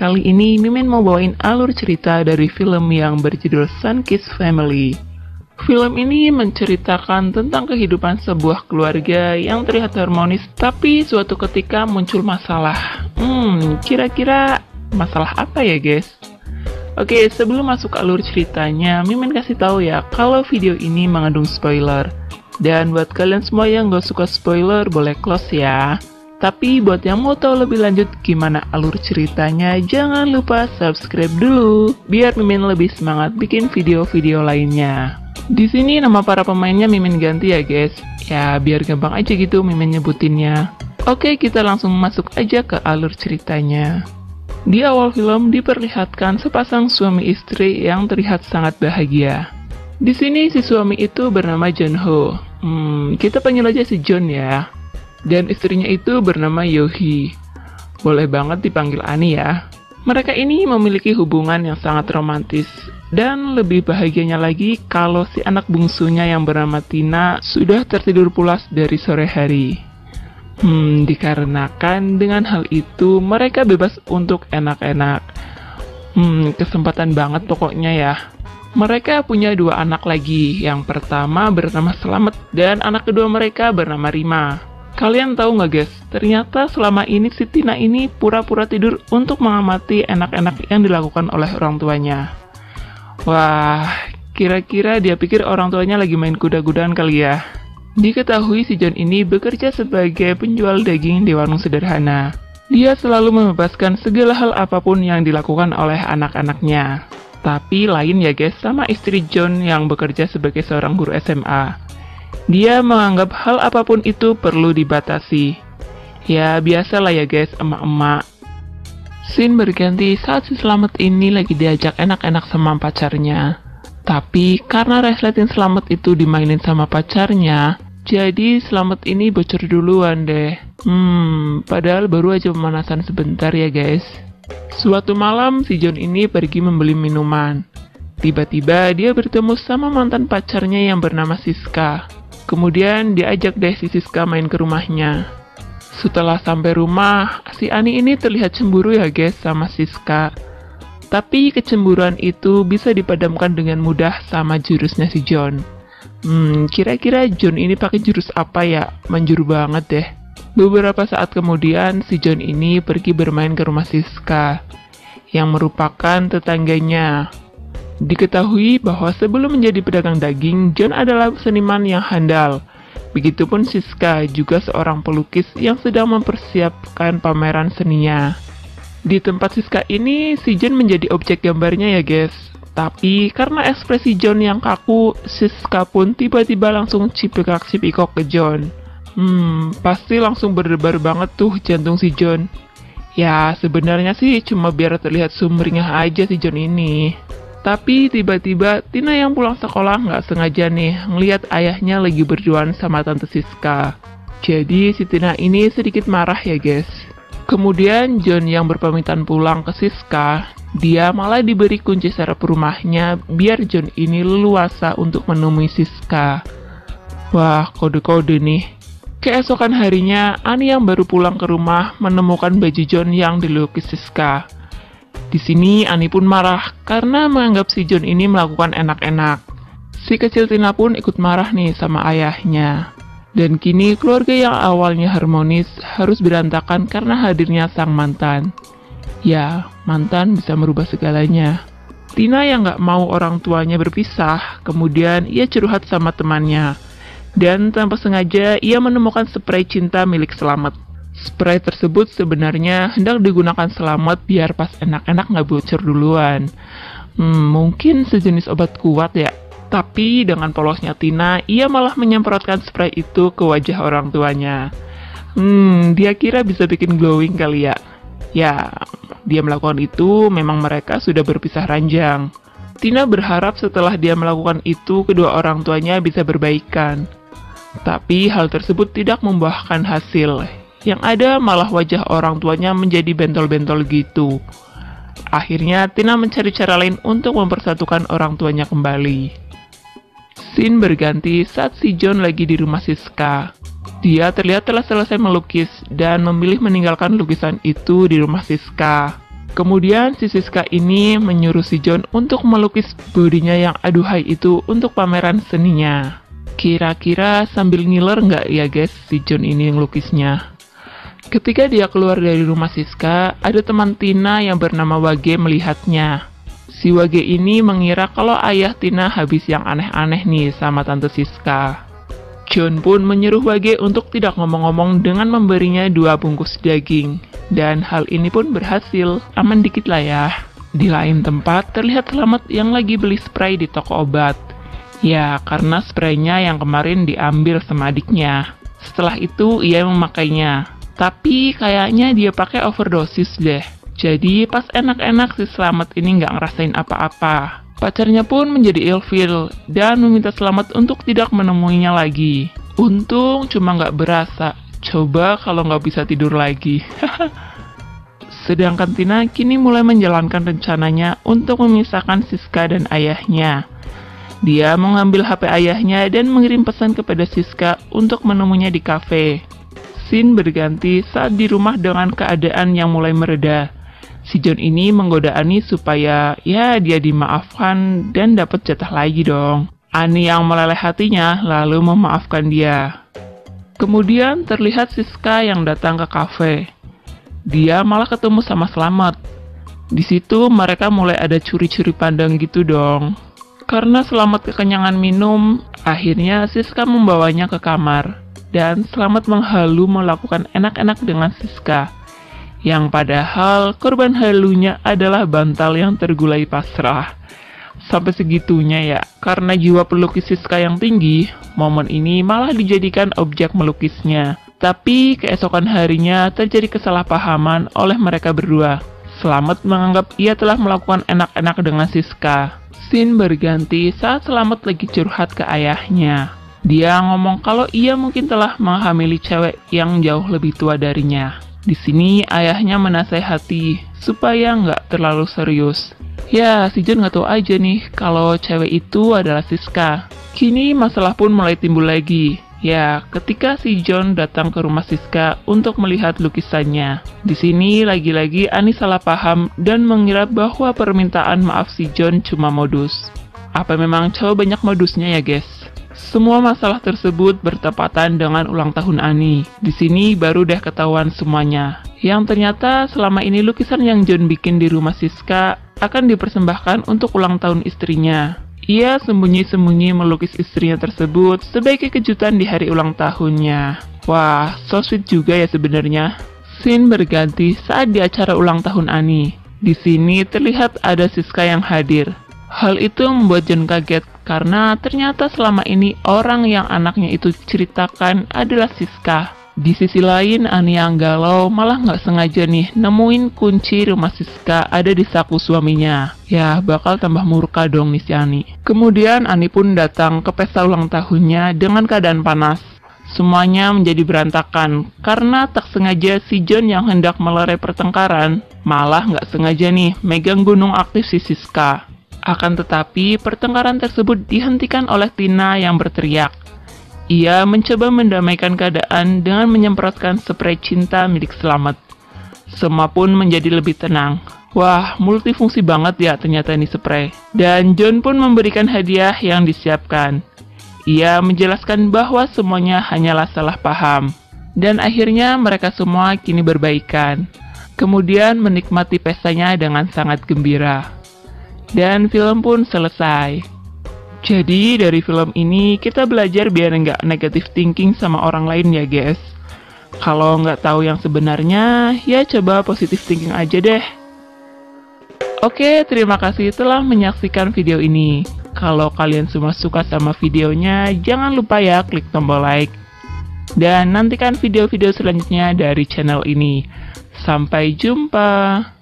Kali ini Mimin mau bawain alur cerita dari film yang berjudul Sun Kiss Family. Film ini menceritakan tentang kehidupan sebuah keluarga yang terlihat harmonis, tapi suatu ketika muncul masalah. Kira-kira masalah apa ya guys? Oke, sebelum masuk ke alur ceritanya, Mimin kasih tahu ya kalau video ini mengandung spoiler. Dan buat kalian semua yang gak suka spoiler, boleh close ya. Tapi buat yang mau tahu lebih lanjut gimana alur ceritanya, jangan lupa subscribe dulu, biar Mimin lebih semangat bikin video-video lainnya. Di sini nama para pemainnya Mimin ganti ya guys, ya biar gampang aja gitu Mimin nyebutinnya. Oke, kita langsung masuk aja ke alur ceritanya. Di awal film diperlihatkan sepasang suami istri yang terlihat sangat bahagia. Di sini si suami itu bernama John Ho. Kita panggil aja si John ya. Dan istrinya itu bernama Yohee. Boleh banget dipanggil Ani ya. Mereka ini memiliki hubungan yang sangat romantis. Dan lebih bahagianya lagi kalau si anak bungsunya yang bernama Tina sudah tertidur pulas dari sore hari. Dikarenakan dengan hal itu mereka bebas untuk enak-enak. Kesempatan banget pokoknya ya. Mereka punya dua anak lagi. Yang pertama bernama Slamet dan anak kedua mereka bernama Rima. Kalian tahu nggak guys, ternyata selama ini si Tina ini pura-pura tidur untuk mengamati enak-enak yang dilakukan oleh orang tuanya. Wah, kira-kira dia pikir orang tuanya lagi main kuda-kudaan kali ya. Diketahui si John ini bekerja sebagai penjual daging di warung sederhana. Dia selalu membebaskan segala hal apapun yang dilakukan oleh anak-anaknya. Tapi lain ya guys sama istri John yang bekerja sebagai seorang guru SMA. Dia menganggap hal apapun itu perlu dibatasi. Ya biasalah ya guys, emak-emak. Scene berganti saat si Slamet ini lagi diajak enak-enak sama pacarnya. Tapi karena resleting Slamet itu dimainin sama pacarnya, jadi Slamet ini bocor duluan deh. Padahal baru aja pemanasan sebentar ya guys. Suatu malam si John ini pergi membeli minuman. Tiba-tiba dia bertemu sama mantan pacarnya yang bernama Siska. Kemudian diajak deh si Siska main ke rumahnya. Setelah sampai rumah, si Ani ini terlihat cemburu ya guys sama Siska. Tapi kecemburuan itu bisa dipadamkan dengan mudah sama jurusnya si John. Kira-kira John ini pakai jurus apa ya? Manjur banget deh. Beberapa saat kemudian si John ini pergi bermain ke rumah Siska, yang merupakan tetangganya. Diketahui bahwa sebelum menjadi pedagang daging, John adalah seniman yang handal. Begitupun Siska, juga seorang pelukis yang sedang mempersiapkan pameran seninya. Di tempat Siska ini, si John menjadi objek gambarnya ya guys. Tapi karena ekspresi John yang kaku, Siska pun tiba-tiba langsung cipikak-cipikok ke John. Pasti langsung berdebar banget tuh jantung si John. Ya sebenarnya sih cuma biar terlihat sumringah aja si John ini. Tapi tiba-tiba Tina yang pulang sekolah nggak sengaja nih ngelihat ayahnya lagi berduaan sama tante Siska. Jadi si Tina ini sedikit marah ya guys. Kemudian John yang berpamitan pulang ke Siska, dia malah diberi kunci serep rumahnya biar John ini leluasa untuk menemui Siska. Wah, kode-kode nih. Keesokan harinya, Ani yang baru pulang ke rumah menemukan baju John yang dilukis Siska. Di sini Ani pun marah karena menganggap si John ini melakukan enak-enak. Si kecil Tina pun ikut marah nih sama ayahnya. Dan kini keluarga yang awalnya harmonis harus berantakan karena hadirnya sang mantan. Ya, mantan bisa merubah segalanya. Tina yang gak mau orang tuanya berpisah, kemudian ia curhat sama temannya. Dan tanpa sengaja ia menemukan spray cinta milik Slamet. Spray tersebut sebenarnya hendak digunakan Slamet biar pas enak-enak gak bocor duluan. Mungkin sejenis obat kuat ya. Tapi dengan polosnya Tina, ia malah menyemprotkan spray itu ke wajah orang tuanya. Dia kira bisa bikin glowing kali ya. Ya, dia melakukan itu memang mereka sudah berpisah ranjang. Tina berharap setelah dia melakukan itu kedua orang tuanya bisa berbaikan. Tapi hal tersebut tidak membuahkan hasil. Yang ada malah wajah orang tuanya menjadi bentol-bentol gitu. Akhirnya Tina mencari cara lain untuk mempersatukan orang tuanya kembali. Scene berganti saat si John lagi di rumah Siska. Dia terlihat telah selesai melukis dan memilih meninggalkan lukisan itu di rumah Siska. Kemudian si Siska ini menyuruh si John untuk melukis bodinya yang aduhai itu untuk pameran seninya. Kira-kira sambil ngiler nggak ya guys si John ini yang lukisnya? Ketika dia keluar dari rumah Siska, ada teman Tina yang bernama Wage melihatnya. Si Wage ini mengira kalau ayah Tina habis yang aneh-aneh nih sama Tante Siska. John pun menyuruh Wage untuk tidak ngomong-ngomong dengan memberinya 2 bungkus daging. Dan hal ini pun berhasil, aman dikit lah ya. Di lain tempat, terlihat Slamet yang lagi beli spray di toko obat. Ya, karena spraynya yang kemarin diambil sama adiknya. Setelah itu, ia memakainya. Tapi kayaknya dia pakai overdosis deh. Jadi pas enak-enak si Slamet ini nggak ngerasain apa-apa. Pacarnya pun menjadi ilfil dan meminta Slamet untuk tidak menemuinya lagi. Untung cuma nggak berasa. Coba kalau nggak bisa tidur lagi. Sedangkan Tina kini mulai menjalankan rencananya untuk memisahkan Siska dan ayahnya. Dia mengambil HP ayahnya dan mengirim pesan kepada Siska untuk menemuinya di kafe. Scene berganti saat di rumah dengan keadaan yang mulai mereda. Si John ini menggoda Ani supaya ya dia dimaafkan dan dapat jatah lagi dong. Ani yang meleleh hatinya lalu memaafkan dia. Kemudian terlihat Siska yang datang ke kafe. Dia malah ketemu sama Slamet. Di situ mereka mulai ada curi-curi pandang gitu dong. Karena Slamet kekenyangan minum, akhirnya Siska membawanya ke kamar. Dan Slamet menghalu melakukan enak-enak dengan Siska. Yang padahal korban halunya adalah bantal yang tergulai pasrah. Sampai segitunya ya, karena jiwa pelukis Siska yang tinggi, momen ini malah dijadikan objek melukisnya. Tapi keesokan harinya terjadi kesalahpahaman oleh mereka berdua. Slamet menganggap ia telah melakukan enak-enak dengan Siska. Scene berganti saat Slamet lagi curhat ke ayahnya. Dia ngomong kalau ia mungkin telah menghamili cewek yang jauh lebih tua darinya. Di sini ayahnya menasehati supaya nggak terlalu serius. Ya, si John nggak tahu aja nih kalau cewek itu adalah Siska. Kini masalah pun mulai timbul lagi. Ya, ketika si John datang ke rumah Siska untuk melihat lukisannya. Di sini lagi-lagi Ani salah paham dan mengira bahwa permintaan maaf si John cuma modus. Apa memang cowok banyak modusnya ya guys? Semua masalah tersebut bertepatan dengan ulang tahun Ani. Di sini baru deh ketahuan semuanya. Yang ternyata selama ini lukisan yang John bikin di rumah Siska akan dipersembahkan untuk ulang tahun istrinya. Ia sembunyi-sembunyi melukis istrinya tersebut sebagai kejutan di hari ulang tahunnya. Wah, so sweet juga ya sebenarnya. Scene berganti saat di acara ulang tahun Ani. Di sini terlihat ada Siska yang hadir. Hal itu membuat John kaget karena ternyata selama ini orang yang anaknya itu ceritakan adalah Siska. Di sisi lain, Ani yang galau malah nggak sengaja nih nemuin kunci rumah Siska ada di saku suaminya. Ya, bakal tambah murka dong nih si Ani. Kemudian Ani pun datang ke pesta ulang tahunnya dengan keadaan panas. Semuanya menjadi berantakan karena tak sengaja si John yang hendak melerai pertengkaran malah nggak sengaja nih megang gunung aktif si Siska. Akan tetapi pertengkaran tersebut dihentikan oleh Tina yang berteriak. Ia mencoba mendamaikan keadaan dengan menyemprotkan spray cinta milik Slamet. Semua pun menjadi lebih tenang. Wah, multifungsi banget ya ternyata ini spray. Dan John pun memberikan hadiah yang disiapkan. Ia menjelaskan bahwa semuanya hanyalah salah paham. Dan akhirnya mereka semua kini berbaikan. Kemudian menikmati pestanya dengan sangat gembira. Dan film pun selesai. Jadi dari film ini kita belajar biar nggak negative thinking sama orang lain ya guys. Kalau nggak tahu yang sebenarnya, ya coba positive thinking aja deh. Oke, terima kasih telah menyaksikan video ini. Kalau kalian semua suka sama videonya, jangan lupa ya klik tombol like. Dan nantikan video-video selanjutnya dari channel ini. Sampai jumpa.